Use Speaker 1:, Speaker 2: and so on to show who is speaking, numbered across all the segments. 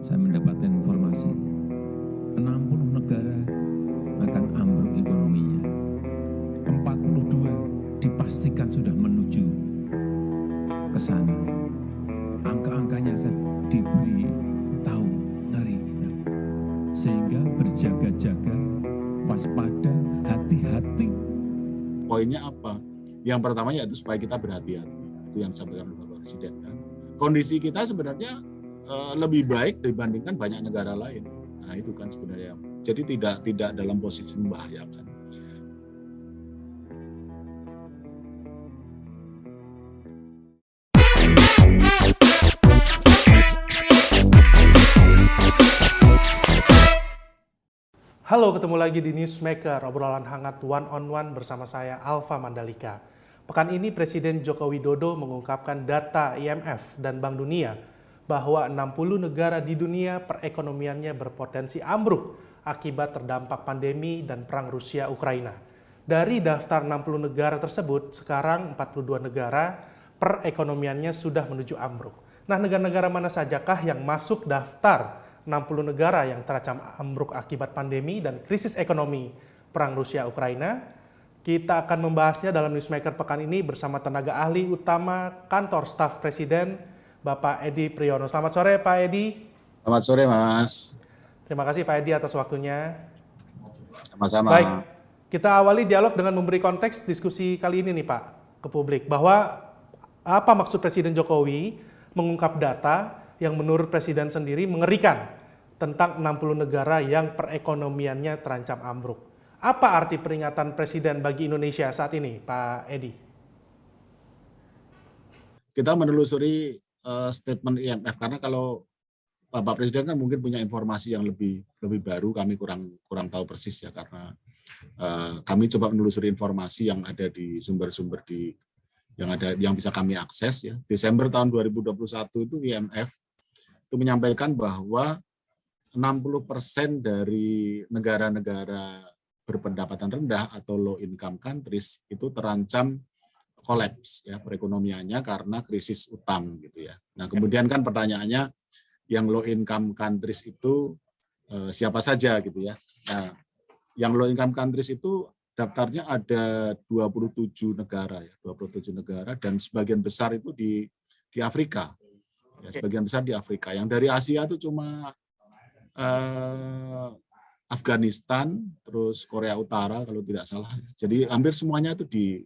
Speaker 1: saya mendapatkan informasi 60 negara akan ambruk ekonominya. 42 dipastikan sudah menuju ke sana. Angka-angkanya saya diberi tahu, ngeri kita. Sehingga berjaga-jaga, waspada, hati-hati.
Speaker 2: Poinnya apa? Yang pertama yaitu supaya kita berhati-hati. Itu yang disampaikan oleh Bapak Presiden kan. Kondisi kita sebenarnya lebih baik dibandingkan banyak negara lain. Nah itu kan sebenarnya. Jadi tidak dalam posisi membahayakan.
Speaker 3: Halo, ketemu lagi di Newsmaker, obrolan hangat one on one bersama saya Alfa Mandalika. Pekan ini Presiden Joko Widodo mengungkapkan data IMF dan Bank Dunia bahwa 60 negara di dunia perekonomiannya berpotensi ambruk akibat terdampak pandemi dan perang Rusia-Ukraina. Dari daftar 60 negara tersebut, sekarang 42 negara perekonomiannya sudah menuju ambruk. Nah, negara-negara mana sajakah yang masuk daftar 60 negara yang terancam ambruk akibat pandemi dan krisis ekonomi perang Rusia-Ukraina? Kita akan membahasnya dalam Newsmaker pekan ini bersama tenaga ahli utama Kantor Staf Presiden, Bapak Edi Priyono. Selamat sore, Pak Edi.
Speaker 2: Selamat sore, Mas.
Speaker 3: Terima kasih, Pak Edi, atas waktunya.
Speaker 2: Sama-sama.
Speaker 3: Baik, kita awali dialog dengan memberi konteks diskusi kali ini nih, Pak, ke publik. Bahwa apa maksud Presiden Jokowi mengungkap data yang menurut Presiden sendiri mengerikan tentang 60 negara yang perekonomiannya terancam ambruk. Apa arti peringatan Presiden bagi Indonesia saat ini, Pak Edi?
Speaker 2: Kita menelusuri statement IMF karena kalau Bapak Presiden kan mungkin punya informasi yang lebih baru, kami kurang tahu persis ya karena kami coba menelusuri informasi yang ada di sumber-sumber yang bisa kami akses ya. Desember tahun 2021 itu IMF itu menyampaikan bahwa 60% dari negara-negara berpendapatan rendah atau low income countries itu terancam kolaps ya perekonomiannya karena krisis utang gitu ya. Nah, kemudian kan pertanyaannya yang low income countries itu siapa saja gitu ya. Nah, yang low income countries itu daftarnya ada 27 negara ya, 27 negara dan sebagian besar itu di Afrika. Ya, sebagian besar di Afrika. Yang dari Asia itu cuma Afghanistan, terus Korea Utara kalau tidak salah. Jadi hampir semuanya itu di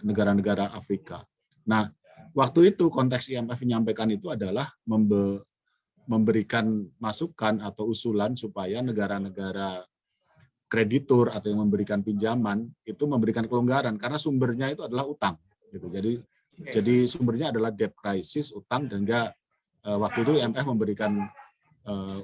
Speaker 2: negara-negara Afrika. Nah, waktu itu konteks IMF menyampaikan itu adalah memberikan masukan atau usulan supaya negara-negara kreditur atau yang memberikan pinjaman itu memberikan kelonggaran karena sumbernya itu adalah utang. Gitu. Jadi sumbernya adalah debt crisis, utang, dan waktu itu IMF memberikan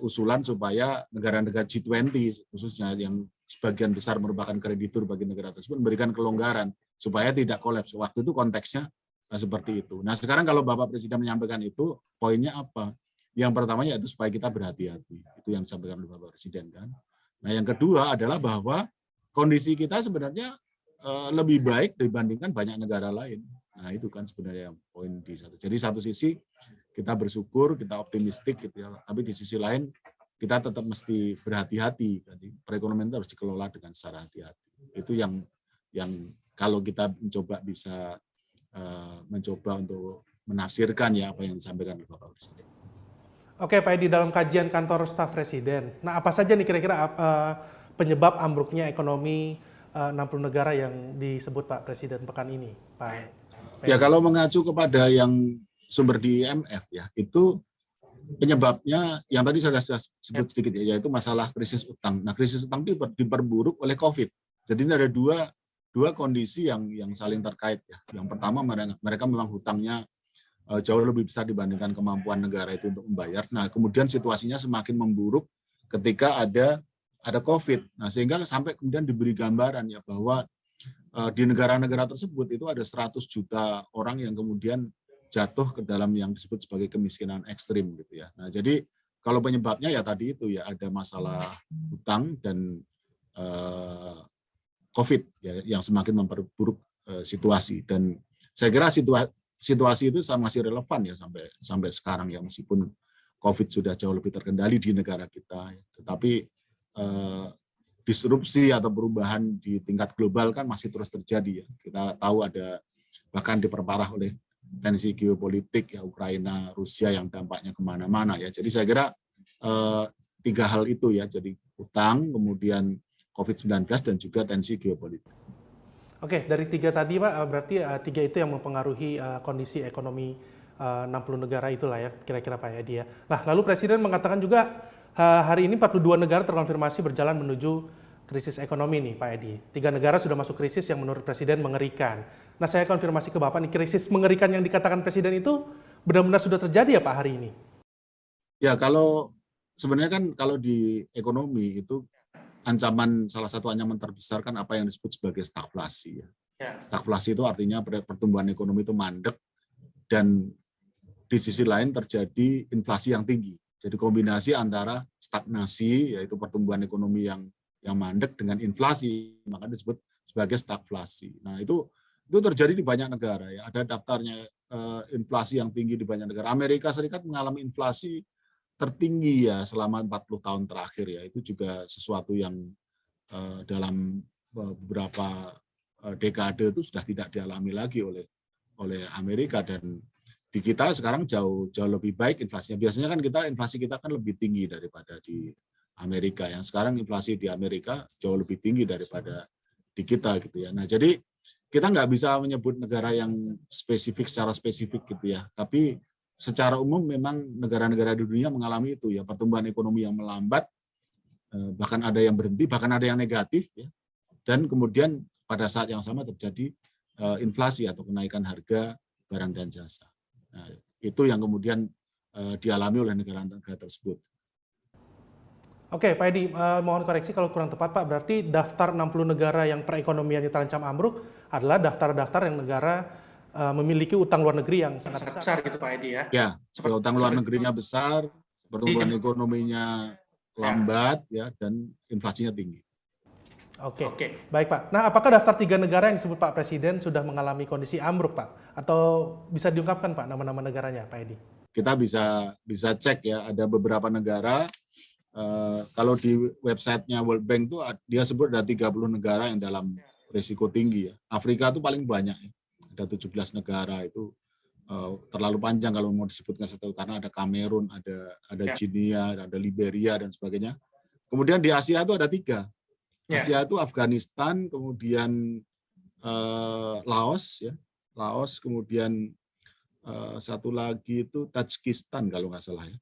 Speaker 2: usulan supaya negara-negara G20 khususnya yang sebagian besar merupakan kreditur bagi negara tersebut memberikan kelonggaran supaya tidak kolaps. Waktu itu konteksnya seperti itu. Nah sekarang kalau Bapak Presiden menyampaikan itu, poinnya apa? Yang pertama yaitu supaya kita berhati-hati. Itu yang disampaikan oleh Bapak Presiden kan. Nah yang kedua adalah bahwa kondisi kita sebenarnya lebih baik dibandingkan banyak negara lain. Nah itu kan sebenarnya poin di satu. Jadi satu sisi kita bersyukur, kita optimistik gitu ya. Tapi di sisi lain kita tetap mesti berhati-hati. Jadi perekonomian itu harus dikelola dengan secara hati-hati. Itu yang kalau kita mencoba untuk menafsirkan ya apa yang disampaikan oleh Bapak Presiden.
Speaker 3: Oke, Pak Edi, dalam kajian Kantor Staf Presiden, nah apa saja nih kira-kira penyebab ambruknya ekonomi 60 negara yang disebut Pak Presiden pekan ini, Pak?
Speaker 2: Ya kalau mengacu kepada yang sumber di IMF ya, itu penyebabnya yang tadi saya sudah sebut sedikit ya, yaitu masalah krisis utang. Nah, krisis utang itu diperburuk oleh COVID. Jadi ini ada dua kondisi yang saling terkait ya. Yang pertama mereka memang hutangnya jauh lebih besar dibandingkan kemampuan negara itu untuk membayar. Nah, kemudian situasinya semakin memburuk ketika ada COVID. Nah, sehingga sampai kemudian diberi gambaran ya bahwa di negara-negara tersebut itu ada 100 juta orang yang kemudian jatuh ke dalam yang disebut sebagai kemiskinan ekstrim gitu ya. Nah, jadi kalau penyebabnya ya tadi itu ya ada masalah hutang dan COVID ya, yang semakin memperburuk situasi. Dan saya kira situasi itu masih relevan ya sampai sekarang ya, meskipun COVID sudah jauh lebih terkendali di negara kita. Tetapi disrupsi atau perubahan di tingkat global kan masih terus terjadi ya. Kita tahu ada bahkan diperparah oleh tensi geopolitik ya, Ukraina, Rusia yang dampaknya kemana-mana ya. Jadi saya kira 3 hal itu ya, jadi utang, kemudian COVID-19 dan juga tensi geopolitik.
Speaker 3: Oke, dari 3 tadi Pak, berarti 3 itu yang mempengaruhi kondisi ekonomi 60 negara itulah ya, kira-kira Pak Edi ya. Nah, lalu Presiden mengatakan juga hari ini 42 negara terkonfirmasi berjalan menuju krisis ekonomi nih Pak Edi. 3 negara sudah masuk krisis yang menurut Presiden mengerikan. Nah, saya konfirmasi ke Bapak nih, krisis mengerikan yang dikatakan Presiden itu benar-benar sudah terjadi ya Pak hari ini?
Speaker 2: Ya, kalau sebenarnya kan kalau di ekonomi itu salah satu ancaman terbesar kan apa yang disebut sebagai stagflasi. Ya. Stagflasi itu artinya pertumbuhan ekonomi itu mandek dan di sisi lain terjadi inflasi yang tinggi. Jadi kombinasi antara stagnasi, yaitu pertumbuhan ekonomi yang mandek dengan inflasi, maka disebut sebagai stagflasi. Nah itu terjadi di banyak negara ya. Ada daftarnya inflasi yang tinggi di banyak negara. Amerika Serikat mengalami inflasi tertinggi ya selama 40 tahun terakhir ya. Itu juga sesuatu yang dalam beberapa dekade itu sudah tidak dialami lagi oleh Amerika, dan di kita sekarang jauh lebih baik inflasinya. Biasanya kan inflasi kita kan lebih tinggi daripada di Amerika. Yang sekarang inflasi di Amerika jauh lebih tinggi daripada di kita gitu ya. Nah, jadi kita nggak bisa menyebut negara yang secara spesifik gitu ya. Tapi secara umum memang negara-negara di dunia mengalami itu ya, pertumbuhan ekonomi yang melambat, bahkan ada yang berhenti, bahkan ada yang negatif ya. Dan kemudian pada saat yang sama terjadi inflasi atau kenaikan harga barang dan jasa. Nah, itu yang kemudian dialami oleh negara-negara tersebut.
Speaker 3: Oke, Pak Edi, mohon koreksi kalau kurang tepat Pak, berarti daftar 60 negara yang perekonomiannya terancam ambruk adalah daftar-daftar yang negara memiliki utang luar negeri yang sangat besar gitu Pak Edi ya?
Speaker 2: Ya, utang luar negerinya besar, pertumbuhan ekonominya lambat ya, dan inflasinya tinggi.
Speaker 3: Oke, baik Pak. Nah, apakah daftar 3 negara yang disebut Pak Presiden sudah mengalami kondisi ambruk Pak? Atau bisa diungkapkan Pak nama-nama negaranya Pak Edi?
Speaker 2: Kita bisa cek ya, ada beberapa negara, kalau di websitenya World Bank itu dia sebut ada 30 negara yang dalam risiko tinggi ya. Afrika itu paling banyak ya, ada 17 negara itu terlalu panjang kalau mau disebutkan satu, karena ada Kamerun, ada Guinea, ada Liberia dan sebagainya. Kemudian di Asia itu ada 3. Asia itu Afghanistan, kemudian Laos, kemudian satu lagi itu Tajikistan kalau nggak salah ya.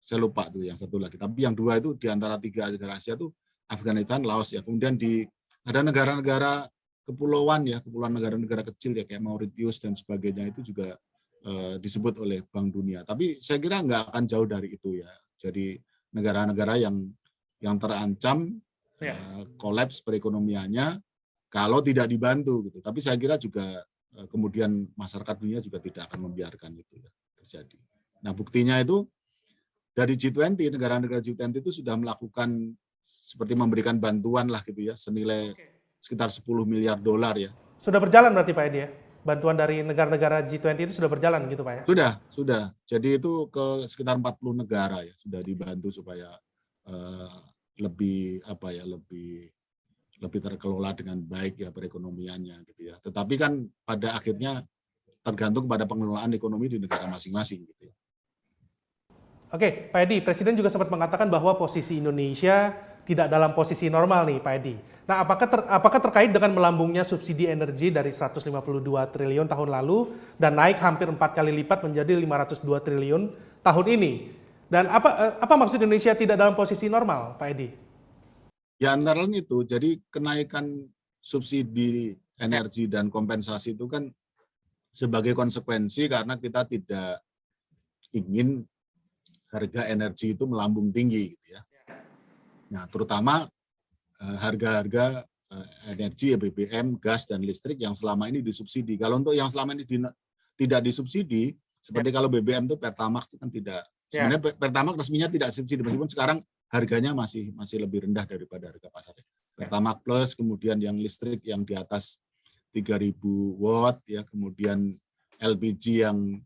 Speaker 2: Saya lupa tuh yang satu lagi. Tapi yang 2 itu di antara 3 negara Asia itu Afghanistan, Laos ya. Kemudian ada negara-negara kepulauan ya, kepulauan negara-negara kecil ya kayak Mauritius dan sebagainya, itu juga disebut oleh Bank Dunia. Tapi saya kira nggak akan jauh dari itu ya. Jadi negara-negara yang terancam kolaps perekonomiannya kalau tidak dibantu gitu. Tapi saya kira juga kemudian masyarakat dunia juga tidak akan membiarkan itu ya terjadi. Nah, buktinya itu dari G20, negara-negara G20 itu sudah melakukan seperti memberikan bantuan lah gitu ya, senilai sekitar 10 miliar dolar ya.
Speaker 3: Sudah berjalan berarti Pak Edi ya? Bantuan dari negara-negara G20 itu sudah berjalan gitu Pak ya?
Speaker 2: Sudah. Jadi itu ke sekitar 40 negara ya sudah dibantu supaya lebih terkelola dengan baik ya perekonomiannya gitu ya. Tetapi kan pada akhirnya tergantung pada pengelolaan ekonomi di negara masing-masing gitu ya.
Speaker 3: Oke, Pak Edi, Presiden juga sempat mengatakan bahwa posisi Indonesia tidak dalam posisi normal nih Pak Edi. Nah, apakah terkait dengan melambungnya subsidi energi dari 152 triliun tahun lalu dan naik hampir 4 kali lipat menjadi 502 triliun tahun ini? Dan apa maksud Indonesia tidak dalam posisi normal, Pak Edi?
Speaker 2: Ya antara lain itu, jadi kenaikan subsidi energi dan kompensasi itu kan sebagai konsekuensi karena kita tidak ingin harga energi itu melambung tinggi gitu ya. Nah, terutama harga-harga energi, BBM, gas dan listrik yang selama ini disubsidi. Kalau untuk yang selama ini tidak disubsidi, seperti kalau BBM itu Pertamax itu kan tidak. Sebenarnya Pertamax resminya tidak subsidi, meskipun sekarang harganya masih lebih rendah daripada harga pasar. Pertamax Plus, kemudian yang listrik yang di atas 3.000 watt ya, kemudian LPG yang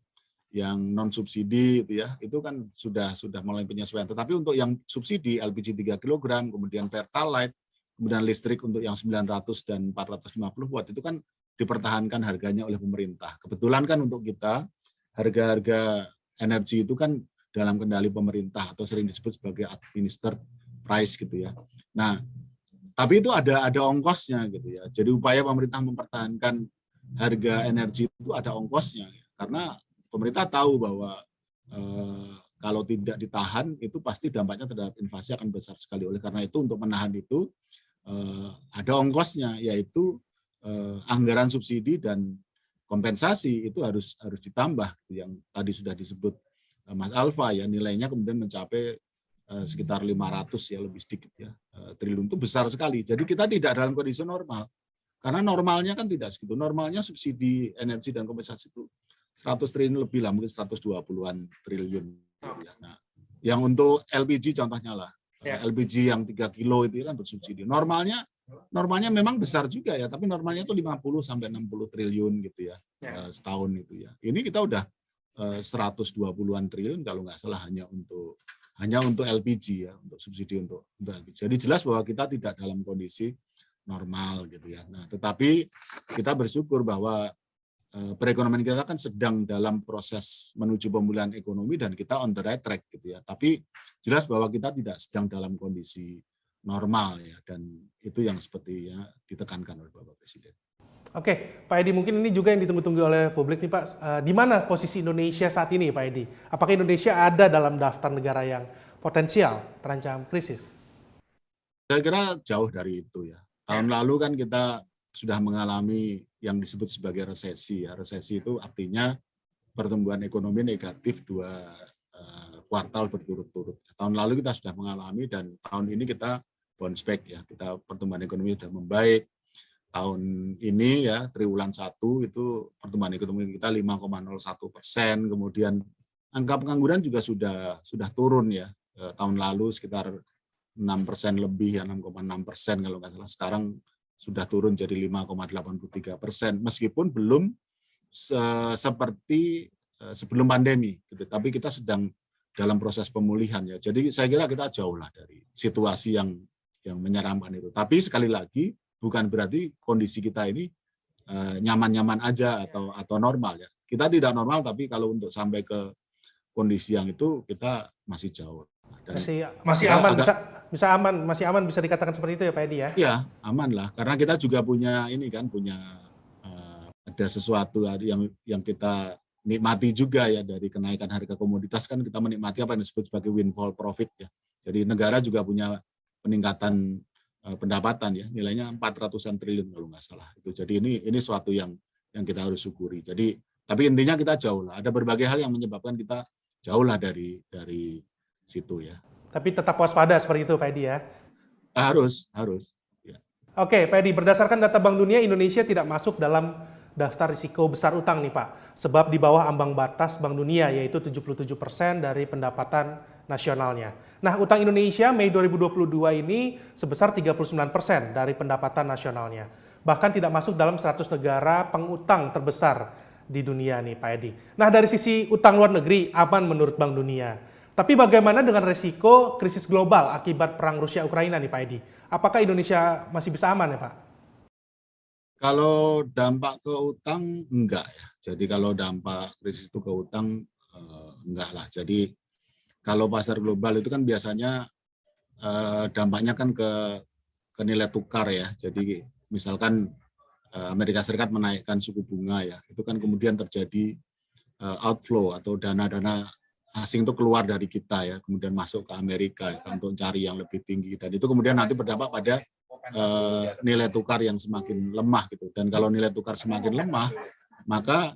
Speaker 2: non subsidi itu ya, itu kan sudah mulai penyesuaian. Tetapi untuk yang subsidi LPG 3 kg, kemudian Pertalite, kemudian listrik untuk yang 900 dan 450 watt itu kan dipertahankan harganya oleh pemerintah. Kebetulan kan untuk kita harga-harga energi itu kan dalam kendali pemerintah atau sering disebut sebagai administered price gitu ya. Nah, tapi itu ada ongkosnya gitu ya. Jadi upaya pemerintah mempertahankan harga energi itu ada ongkosnya karena pemerintah tahu bahwa kalau tidak ditahan itu pasti dampaknya terhadap inflasi akan besar sekali. Oleh karena itu untuk menahan itu ada ongkosnya, yaitu anggaran subsidi dan kompensasi itu harus ditambah. Yang tadi sudah disebut Mas Alfa ya, nilainya kemudian mencapai sekitar 500 ya, lebih sedikit ya, triliun. Itu besar sekali. Jadi kita tidak dalam kondisi normal. Karena normalnya kan tidak segitu. Normalnya subsidi energi dan kompensasi itu 100 triliun lebih lah, mungkin 120-an triliun. Nah, yang untuk LPG contohnya lah, LPG yang 3 kilo itu kan bersubsidi. Normalnya memang besar juga ya, tapi normalnya itu 50 sampai 60 triliun gitu ya, setahun itu ya. Ini kita udah 120-an triliun kalau nggak salah hanya untuk LPG ya, untuk subsidi untuk LPG. Jadi jelas bahwa kita tidak dalam kondisi normal gitu ya. Nah, tetapi kita bersyukur bahwa perekonomian kita kan sedang dalam proses menuju pemulihan ekonomi dan kita on the right track gitu ya. Tapi jelas bahwa kita tidak sedang dalam kondisi normal ya, dan itu yang sepertinya ditekankan oleh Bapak Presiden.
Speaker 3: Oke, Pak Edi, mungkin ini juga yang ditunggu-tunggu oleh publik nih Pak. Di mana posisi Indonesia saat ini Pak Edi? Apakah Indonesia ada dalam daftar negara yang potensial terancam krisis?
Speaker 2: Saya kira jauh dari itu ya. Tahun lalu kan kita sudah mengalami yang disebut sebagai resesi ya. Resesi itu artinya pertumbuhan ekonomi negatif 2 kuartal berturut-turut. Tahun lalu kita sudah mengalami dan tahun ini kita bounce back ya. Kita pertumbuhan ekonomi sudah membaik. Tahun ini ya triwulan 1 itu pertumbuhan ekonomi kita 5,01%. Kemudian angka pengangguran juga sudah turun ya. Tahun lalu sekitar 6% lebih ya, 6,6% kalau nggak salah. Sekarang sudah turun jadi 5,83%, meskipun belum seperti sebelum pandemi, gitu. Tapi kita sedang dalam proses pemulihan ya. Jadi saya kira kita jauh lah dari situasi yang menyeramkan itu. Tapi sekali lagi bukan berarti kondisi kita ini nyaman-nyaman aja atau normal ya. Kita tidak normal, tapi kalau untuk sampai ke kondisi yang itu kita masih jauh. Dan
Speaker 3: masih aman, masih aman bisa dikatakan seperti itu ya Pak Edi ya?
Speaker 2: Iya, aman lah. Karena kita juga punya ada sesuatu yang kita nikmati juga ya, dari kenaikan harga komoditas kan kita menikmati apa yang disebut sebagai windfall profit ya. Jadi negara juga punya peningkatan pendapatan ya, nilainya 400-an triliun kalau nggak salah. Itu jadi ini suatu yang kita harus syukuri. Jadi tapi intinya kita jauh lah. Ada berbagai hal yang menyebabkan kita jauh lah dari situ ya.
Speaker 3: Tapi tetap waspada seperti itu Pak Edi ya?
Speaker 2: Harus. Ya.
Speaker 3: Oke Pak Edi, berdasarkan data Bank Dunia, Indonesia tidak masuk dalam daftar risiko besar utang nih Pak. Sebab di bawah ambang batas Bank Dunia, yaitu 77% dari pendapatan nasionalnya. Nah, utang Indonesia Mei 2022 ini sebesar 39% dari pendapatan nasionalnya. Bahkan tidak masuk dalam 100 negara pengutang terbesar di dunia nih Pak Edi. Nah, dari sisi utang luar negeri aman menurut Bank Dunia. Tapi bagaimana dengan resiko krisis global akibat perang Rusia-Ukraina nih Pak Edi? Apakah Indonesia masih bisa aman ya Pak?
Speaker 2: Kalau dampak ke utang enggak ya. Jadi kalau dampak krisis itu ke utang enggak lah. Jadi kalau pasar global itu kan biasanya dampaknya kan ke nilai tukar ya. Jadi misalkan Amerika Serikat menaikkan suku bunga ya, itu kan kemudian terjadi outflow atau dana-dana asing itu keluar dari kita ya, kemudian masuk ke Amerika ya, untuk cari yang lebih tinggi, dan itu kemudian nanti berdampak pada nilai tukar yang semakin lemah gitu. Dan kalau nilai tukar semakin lemah, maka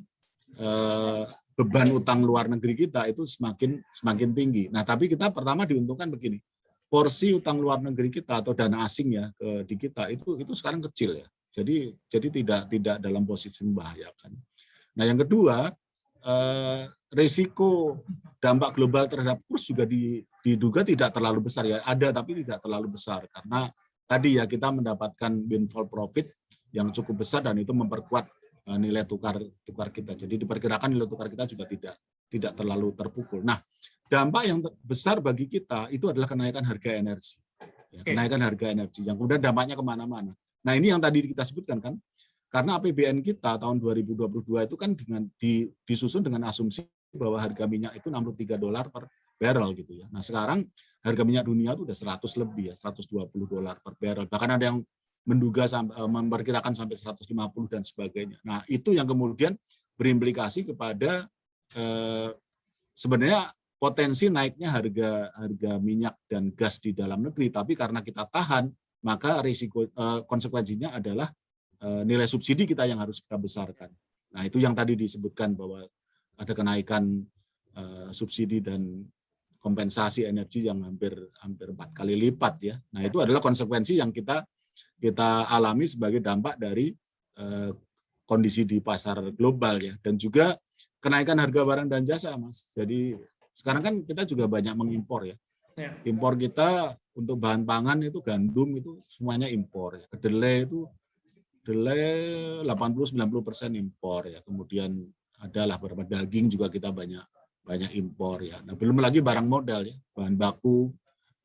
Speaker 2: beban utang luar negeri kita itu semakin tinggi. Nah, tapi kita pertama diuntungkan begini, porsi utang luar negeri kita atau dana asing ya di kita itu sekarang kecil ya. Jadi tidak dalam posisi membahayakan. Nah, yang kedua, risiko dampak global terhadap kurs juga diduga tidak terlalu besar ya, ada tapi tidak terlalu besar karena tadi ya kita mendapatkan windfall profit yang cukup besar dan itu memperkuat nilai tukar kita. Jadi diperkirakan nilai tukar kita juga tidak terlalu terpukul. Nah, dampak yang besar bagi kita itu adalah kenaikan harga energi. Ya, kenaikan harga energi yang kemudian dampaknya kemana-mana. Nah, ini yang tadi kita sebutkan kan, karena APBN kita tahun 2022 itu kan disusun dengan asumsi bahwa harga minyak itu $63 per barrel gitu ya. Nah, sekarang harga minyak dunia itu udah 100 lebih ya, $120 per barrel. Bahkan ada yang menduga memperkirakan sampai 150 dan sebagainya. Nah, itu yang kemudian berimplikasi kepada sebenarnya potensi naiknya harga minyak dan gas di dalam negeri, tapi karena kita tahan, maka risiko konsekuensinya adalah nilai subsidi kita yang harus kita besarkan. Nah, itu yang tadi disebutkan bahwa ada kenaikan subsidi dan kompensasi energi yang hampir 4 kali lipat ya. Nah, itu adalah konsekuensi yang kita alami sebagai dampak dari kondisi di pasar global ya, dan juga kenaikan harga barang dan jasa, Mas. Jadi sekarang kan kita juga banyak mengimpor ya. Impor kita untuk bahan pangan itu gandum itu semuanya impor ya. Kedelai itu 80-90% impor ya. Kemudian adalah beberapa daging juga kita banyak impor ya. Nah, belum lagi barang modal ya, bahan baku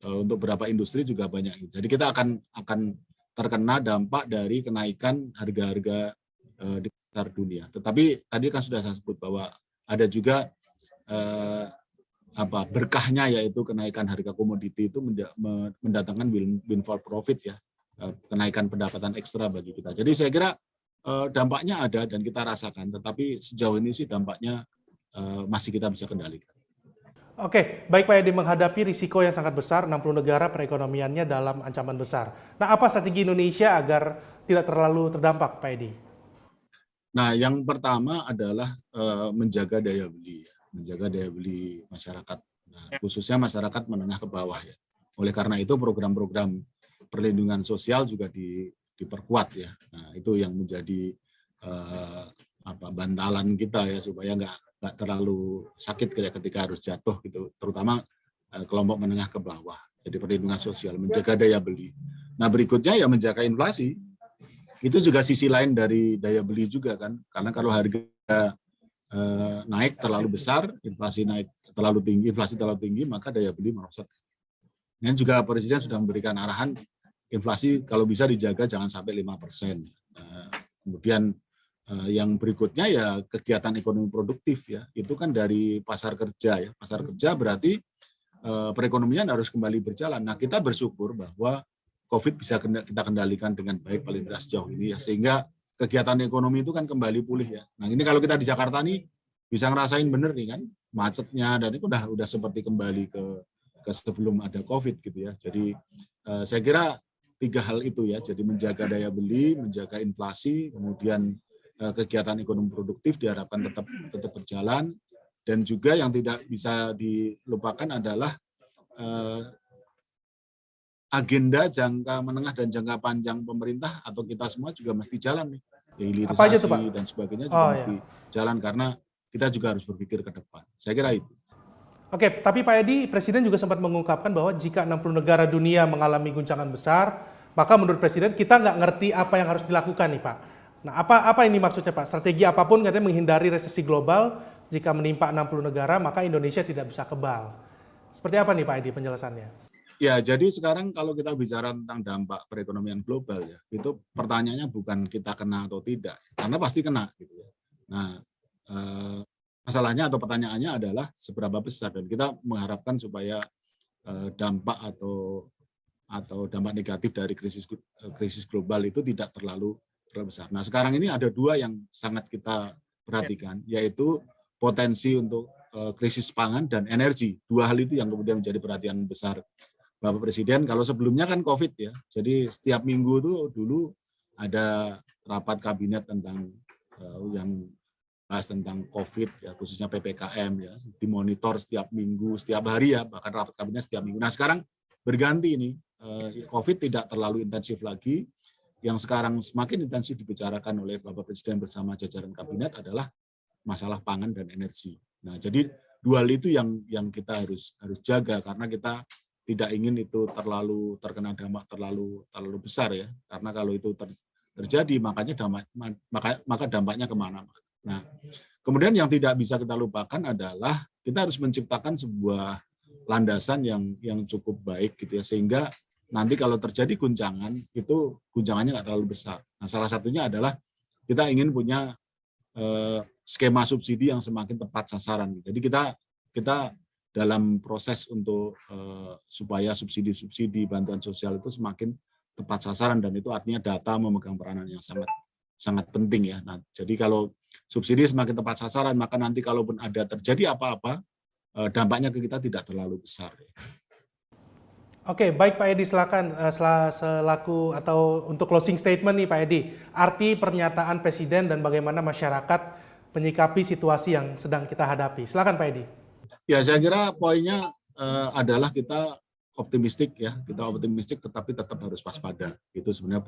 Speaker 2: untuk beberapa industri juga banyak. Jadi kita akan terkena dampak dari kenaikan harga-harga di pasar dunia. Tetapi tadi kan sudah saya sebut bahwa ada juga berkahnya, yaitu kenaikan harga komoditi itu mendatangkan windfall profit ya, kenaikan pendapatan ekstra bagi kita. Jadi saya kira dampaknya ada dan kita rasakan, tetapi sejauh ini sih dampaknya masih kita bisa kendalikan.
Speaker 3: Oke, baik Pak Edi, menghadapi risiko yang sangat besar, 60 negara perekonomiannya dalam ancaman besar. Nah, apa strategi Indonesia agar tidak terlalu terdampak, Pak Edi?
Speaker 2: Nah, yang pertama adalah menjaga daya beli. Menjaga daya beli masyarakat, khususnya masyarakat menengah ke bawah ya. Oleh karena itu program-program perlindungan sosial juga diperkuat ya. Nah, itu yang menjadi bantalan kita ya, supaya nggak terlalu sakit ketika harus jatuh gitu, terutama kelompok menengah ke bawah. Jadi perlindungan sosial, menjaga daya beli. Nah, berikutnya ya menjaga inflasi. Itu juga sisi lain dari daya beli juga kan, karena kalau harga naik terlalu besar, inflasi terlalu tinggi, maka daya beli merosot. Ini juga Presiden sudah memberikan arahan inflasi kalau bisa dijaga jangan sampai 5%. Kemudian yang berikutnya ya kegiatan ekonomi produktif ya, itu kan dari pasar kerja ya. Pasar kerja berarti perekonomian harus kembali berjalan. Nah, kita bersyukur bahwa COVID bisa kita kendalikan dengan baik paling tidak sejauh ini ya, sehingga kegiatan ekonomi itu kan kembali pulih ya. Nah, ini kalau kita di Jakarta nih bisa ngerasain bener nih kan macetnya, dan itu udah seperti kembali ke sebelum ada COVID gitu ya. Jadi saya kira 3 hal itu ya, jadi menjaga daya beli, menjaga inflasi, kemudian kegiatan ekonomi produktif diharapkan tetap berjalan, dan juga yang tidak bisa dilupakan adalah agenda jangka menengah dan jangka panjang pemerintah atau kita semua juga mesti jalan nih. Ya, hilirisasi dan sebagainya juga mesti jalan, karena kita juga harus berpikir ke depan. Saya kira itu.
Speaker 3: Oke, tapi Pak Edi, Presiden juga sempat mengungkapkan bahwa jika 60 negara dunia mengalami guncangan besar, maka menurut Presiden kita nggak ngerti apa yang harus dilakukan nih Pak. Nah, apa ini maksudnya Pak? Strategi apapun katanya menghindari resesi global, jika menimpa 60 negara maka Indonesia tidak bisa kebal. Seperti apa nih Pak Edi penjelasannya?
Speaker 2: Ya, jadi sekarang kalau kita bicara tentang dampak perekonomian global ya, itu pertanyaannya bukan kita kena atau tidak, karena pasti kena gitu ya. Nah, masalahnya atau pertanyaannya adalah seberapa besar, dan kita mengharapkan supaya dampak atau dampak negatif dari krisis global itu tidak terlalu besar. Nah, sekarang ini ada 2 yang sangat kita perhatikan, yaitu potensi untuk krisis pangan dan energi. 2 hal itu yang kemudian menjadi perhatian besar Bapak Presiden. Kalau sebelumnya kan COVID ya, jadi setiap minggu itu dulu ada rapat kabinet tentang yang bahas tentang COVID ya, khususnya PPKM ya, dimonitor setiap minggu, setiap hari ya, bahkan rapat kabinet setiap minggu. Nah, sekarang berganti ini, COVID tidak terlalu intensif lagi. Yang sekarang semakin intensif dibicarakan oleh Bapak Presiden bersama jajaran kabinet adalah masalah pangan dan energi. Nah, jadi 2 hal itu yang kita harus jaga, karena kita tidak ingin itu terkena dampak terlalu besar ya, karena kalau itu terjadi maka dampaknya kemana-mana. Nah, kemudian yang tidak bisa kita lupakan adalah kita harus menciptakan sebuah landasan yang cukup baik gitu ya, sehingga nanti kalau terjadi guncangan itu guncangannya nggak terlalu besar. Nah, salah satunya adalah kita ingin punya skema subsidi yang semakin tepat sasaran. Jadi kita dalam proses untuk supaya subsidi bantuan sosial itu semakin tepat sasaran, dan itu artinya data memegang peranan yang sangat penting ya. Nah, jadi kalau subsidi semakin tepat sasaran, maka nanti kalaupun ada terjadi apa-apa, dampaknya ke kita tidak terlalu besar.
Speaker 3: Oke, baik Pak Edi, silakan selaku atau untuk closing statement nih Pak Edi, arti pernyataan Presiden dan bagaimana masyarakat menyikapi situasi yang sedang kita hadapi. Silakan Pak Edi.
Speaker 2: Ya, saya kira poinnya adalah kita optimistik ya, kita optimistik tetapi tetap harus waspada. Itu sebenarnya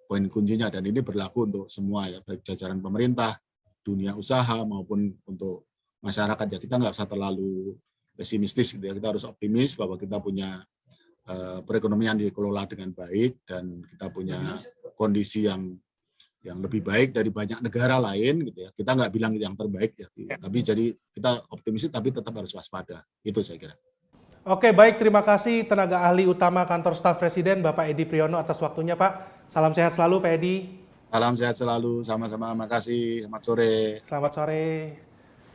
Speaker 2: poin kuncinya, dan ini berlaku untuk semua ya, baik jajaran pemerintah, dunia usaha maupun untuk masyarakat ya. Kita nggak usah terlalu pesimistis gitu ya, kita harus optimis bahwa kita punya perekonomian dikelola dengan baik dan kita punya kondisi yang lebih baik dari banyak negara lain gitu ya. Kita nggak bilang yang terbaik ya, tapi jadi kita optimis tapi tetap harus waspada. Itu saya kira.
Speaker 3: Oke, baik, terima kasih tenaga ahli utama Kantor Staf Presiden Bapak Edi Priyono atas waktunya Pak. Salam sehat selalu Pak Edi.
Speaker 2: Salam sehat selalu, sama-sama. Makasih. Selamat sore.
Speaker 3: Selamat sore.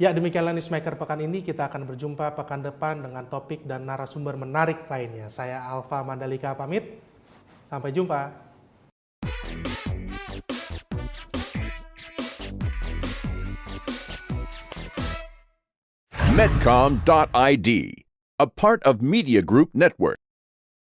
Speaker 3: Ya, demikianlah Newsmaker pekan ini. Kita akan berjumpa pekan depan dengan topik dan narasumber menarik lainnya. Saya Alfa Mandalika pamit. Sampai jumpa.
Speaker 4: Medcom.id, a part of Media Group Network.